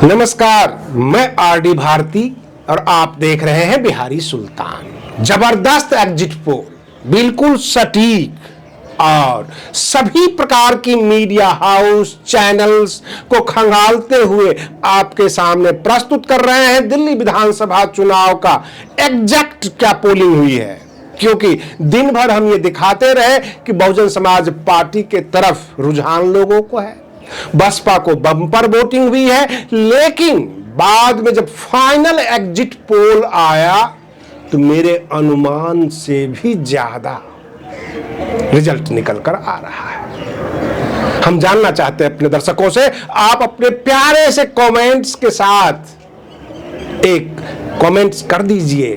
नमस्कार, मैं आरडी भारती और आप देख रहे हैं बिहारी सुल्तान। जबरदस्त एग्जिट पोल, बिल्कुल सटीक और सभी प्रकार की मीडिया हाउस चैनल्स को खंगालते हुए आपके सामने प्रस्तुत कर रहे हैं दिल्ली विधानसभा चुनाव का एग्जैक्ट क्या पोलिंग हुई है। क्योंकि दिन भर हम ये दिखाते रहे कि बहुजन समाज पार्टी के तरफ रुझान लोगों को है, बसपा को बम्पर वोटिंग हुई है, लेकिन बाद में जब फाइनल एग्जिट पोल आया तो मेरे अनुमान से भी ज्यादा रिजल्ट निकल कर आ रहा है। हम जानना चाहते हैं अपने दर्शकों से, आप अपने प्यारे से कमेंट्स के साथ एक कमेंट्स कर दीजिए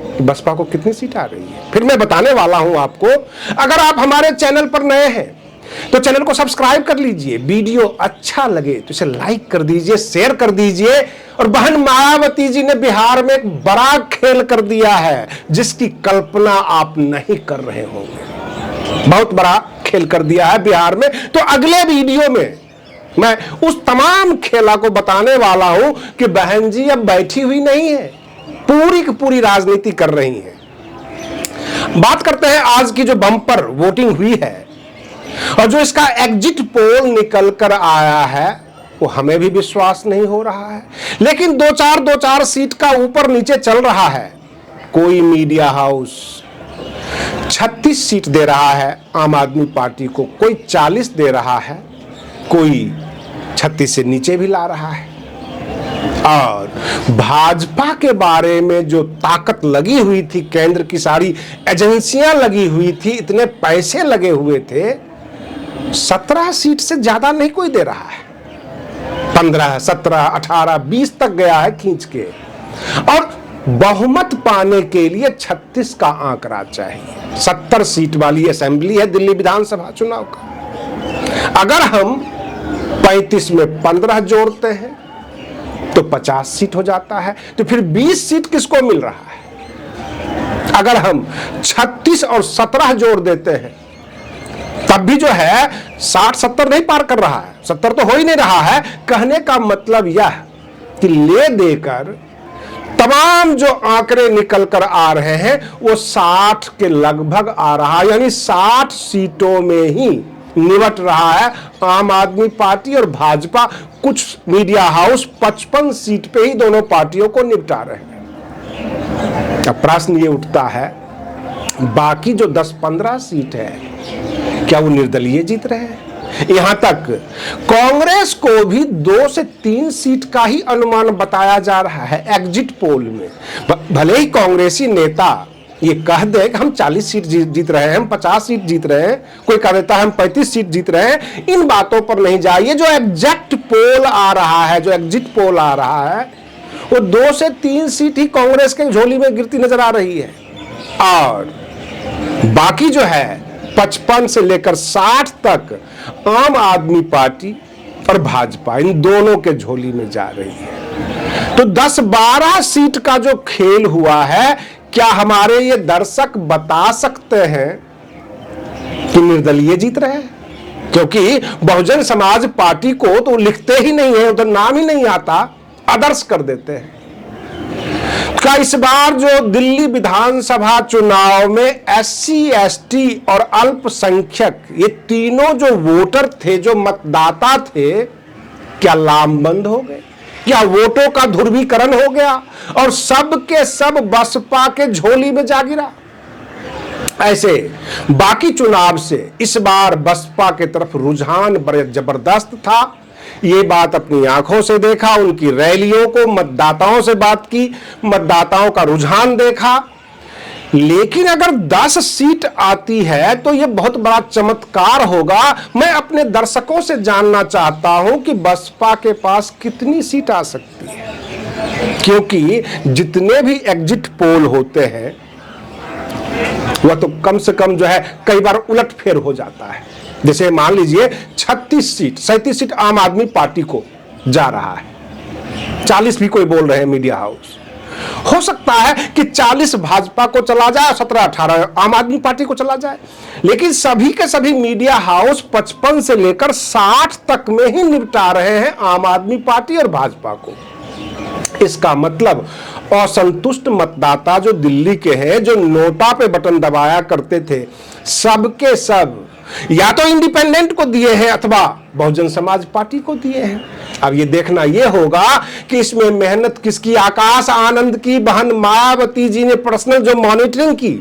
कि बसपा को कितनी सीट आ रही है। फिर मैं बताने वाला हूं आपको। अगर आप हमारे चैनल पर नए हैं तो चैनल को सब्सक्राइब कर लीजिए, वीडियो अच्छा लगे तो इसे लाइक कर दीजिए, शेयर कर दीजिए। और बहन मायावती जी ने बिहार में एक बड़ा खेल कर दिया है जिसकी कल्पना आप नहीं कर रहे होंगे। बहुत बड़ा खेल कर दिया है बिहार में। तो अगले वीडियो में मैं उस तमाम खेला को बताने वाला हूं कि बहन जी अब बैठी हुई नहीं है, पूरी की पूरी राजनीति कर रही है। बात करते हैं आज की जो बम्पर वोटिंग हुई है और जो इसका एग्जिट पोल निकल कर आया है, वो हमें भी विश्वास नहीं हो रहा है। लेकिन दो चार सीट का ऊपर नीचे चल रहा है। कोई मीडिया हाउस 36 सीट दे रहा है आम आदमी पार्टी को, कोई 40 दे रहा है, कोई 36 से नीचे भी ला रहा है। और भाजपा के बारे में जो ताकत लगी हुई थी, केंद्र की सारी एजेंसियां लगी हुई थी, इतने पैसे लगे हुए थे, 17 सीट से ज्यादा नहीं कोई दे रहा है। 15, 17, 18, 20 तक गया है खींच के। और बहुमत पाने के लिए 36 का आंकड़ा चाहिए। 70 सीट वाली असेंबली है दिल्ली विधानसभा चुनाव का। अगर हम 35 में 15 जोड़ते हैं तो 50 सीट हो जाता है। तो फिर 20 सीट किसको मिल रहा है? अगर हम 36 और 17 जोड़ देते हैं तब भी जो है 60-70 नहीं पार कर रहा है, 70 तो हो ही नहीं रहा है। कहने का मतलब यह कि ले देकर तमाम जो आंकड़े निकल कर आ रहे हैं वो 60 के लगभग आ रहा है, यानी 60 सीटों में ही निपट रहा है आम आदमी पार्टी और भाजपा। कुछ मीडिया हाउस 55 सीट पे ही दोनों पार्टियों को निपटा रहे हैं। अब प्रश्न ये उठता है, बाकी जो 10-15 सीट है क्या वो निर्दलीय जीत रहे हैं? यहां तक कांग्रेस को भी 2 से 3 सीट का ही अनुमान बताया जा रहा है एग्जिट पोल में। भले ही कांग्रेसी नेता ये कह दे कि हम 40 सीट जीत रहे हैं, हम 50 सीट जीत रहे हैं, कोई कह देता है हम 35 सीट जीत रहे हैं, इन बातों पर नहीं जाइए। जो एग्जैक्ट पोल आ रहा है, जो एग्जिट पोल आ रहा है, वो 2 से 3 सीट ही कांग्रेस के झोली में गिरती नजर आ रही है। और बाकी जो है 55 से लेकर 60 तक आम आदमी पार्टी और भाजपा, इन दोनों के झोली में जा रही है। तो 10-12 सीट का जो खेल हुआ है, क्या हमारे ये दर्शक बता सकते हैं कि निर्दलीय जीत रहे हैं? क्योंकि बहुजन समाज पार्टी को तो लिखते ही नहीं है, उधर नाम ही नहीं आता, अदर्स कर देते हैं। क्या इस बार जो दिल्ली विधानसभा चुनाव में SC, ST और अल्पसंख्यक, ये तीनों जो वोटर थे, जो मतदाता थे, क्या लामबंद हो गए? क्या वोटों का ध्रुवीकरण हो गया और सब के सब बसपा के झोली में जा गिरा? ऐसे बाकी चुनाव से इस बार बसपा के तरफ रुझान बड़े जबरदस्त था। ये बात अपनी आंखों से देखा, उनकी रैलियों को, मतदाताओं से बात की, मतदाताओं का रुझान देखा। लेकिन अगर 10 सीट आती है तो यह बहुत बड़ा चमत्कार होगा। मैं अपने दर्शकों से जानना चाहता हूं कि बसपा के पास कितनी सीट आ सकती है, क्योंकि जितने भी एग्जिट पोल होते हैं वह तो कम से कम जो है कई बार उलटफेर हो जाता है। जैसे मान लीजिए 36 सीट, 37 सीट आम आदमी पार्टी को जा रहा है, 40 भी कोई बोल रहे हैं मीडिया हाउस, हो सकता है कि 40 भाजपा को चला जाए, 17-18 आम आदमी पार्टी को चला जाए, लेकिन सभी के सभी मीडिया हाउस 55 से लेकर 60 तक में ही निपटा रहे हैं आम आदमी पार्टी और भाजपा को। इसका मतलब असंतुष्ट मतदाता जो दिल्ली के हैं, जो नोटा पे बटन दबाया करते थे, सबके सब या तो इंडिपेंडेंट को दिए हैं अथवा बहुजन समाज पार्टी को दिए हैं। अब ये देखना ये होगा कि इसमें मेहनत किसकी, आकाश आनंद की बहन मायावती जी ने पर्सनल जो मॉनिटरिंग की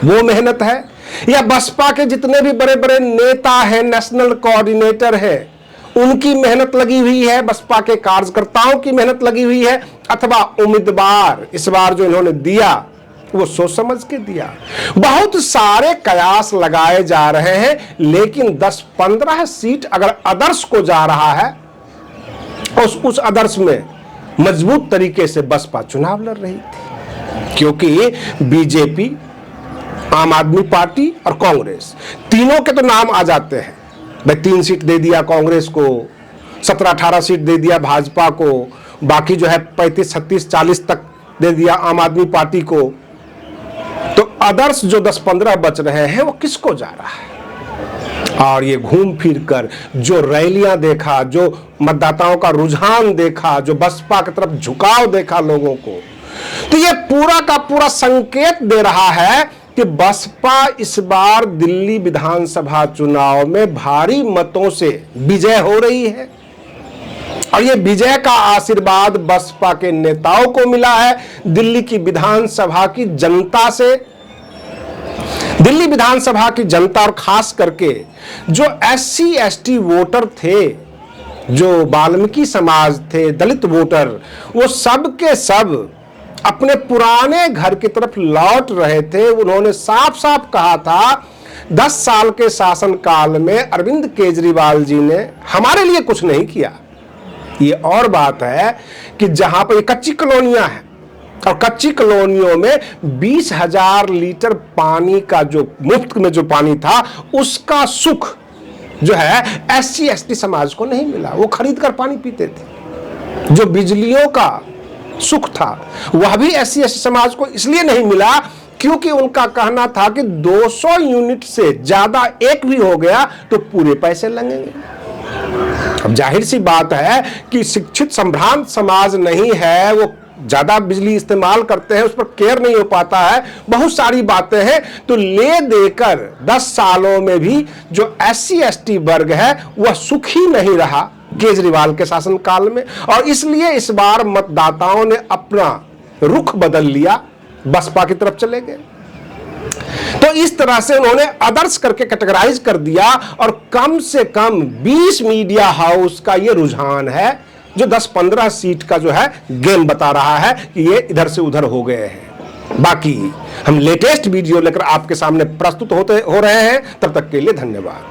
वो मेहनत है, या बसपा के जितने भी बड़े बड़े नेता हैं, नेशनल कोऑर्डिनेटर है, उनकी मेहनत लगी हुई है, बसपा के कार्यकर्ताओं की मेहनत लगी हुई है, अथवा उम्मीदवार इस बार जो इन्होंने दिया वो सोच समझ के दिया। बहुत सारे कयास लगाए जा रहे हैं, लेकिन 10-15 सीट अगर आदर्श को जा रहा है, उस आदर्श में मजबूत तरीके से बसपा चुनाव लड़ रही थी, क्योंकि बीजेपी, आम आदमी पार्टी और कांग्रेस तीनों के तो नाम आ जाते हैं। भाई 3 सीट दे दिया कांग्रेस को, 17-18 सीट दे दिया भाजपा को, बाकी जो है 35, 36, 40 तक दे दिया आम आदमी पार्टी को। तो आदर्श जो 10-15 बच रहे हैं वो किसको जा रहा है? और ये घूम फिर कर जो रैलियां देखा, जो मतदाताओं का रुझान देखा, जो बसपा की तरफ झुकाव देखा लोगों को, तो ये पूरा का पूरा संकेत दे रहा है कि बसपा इस बार दिल्ली विधानसभा चुनाव में भारी मतों से विजय हो रही है। और ये विजय का आशीर्वाद बसपा के नेताओं को मिला है, दिल्ली की विधानसभा की जनता से। दिल्ली विधानसभा की जनता और खास करके जो SC ST वोटर थे, जो वाल्मीकि समाज थे, दलित वोटर, वो सब के सब अपने पुराने घर की तरफ लौट रहे थे। उन्होंने साफ साफ कहा था 10 साल के शासनकाल में अरविंद केजरीवाल जी ने हमारे लिए कुछ नहीं किया। ये और बात है कि जहां पर कच्ची कॉलोनियां हैं और कच्ची कॉलोनियों में 20,000 लीटर पानी का जो मुफ्त में जो पानी था, उसका सुख जो है SC ST समाज को नहीं मिला। वो खरीद कर पानी पीते थे। जो बिजलियों का सुख था वह भी SC ST समाज को इसलिए नहीं मिला क्योंकि उनका कहना था कि 200 यूनिट से ज्यादा एक भी हो गया तो पूरे पैसे लगेंगे। अब जाहिर सी बात है कि शिक्षित संभ्रांत समाज नहीं है, वो ज्यादा बिजली इस्तेमाल करते हैं, उस पर केयर नहीं हो पाता है, बहुत सारी बातें हैं। तो ले देकर 10 सालों में भी जो SC ST वर्ग है वह सुखी नहीं रहा केजरीवाल के शासनकाल में, और इसलिए इस बार मतदाताओं ने अपना रुख बदल लिया, बसपा की तरफ चले गए। तो इस तरह से उन्होंने आदर्श करके कैटेगराइज कर दिया, और कम से कम 20 मीडिया हाउस का ये रुझान है जो 10-15 सीट का जो है गेम बता रहा है कि ये इधर से उधर हो गए हैं। बाकी हम लेटेस्ट वीडियो लेकर आपके सामने प्रस्तुत हो रहे हैं। तब तक के लिए धन्यवाद।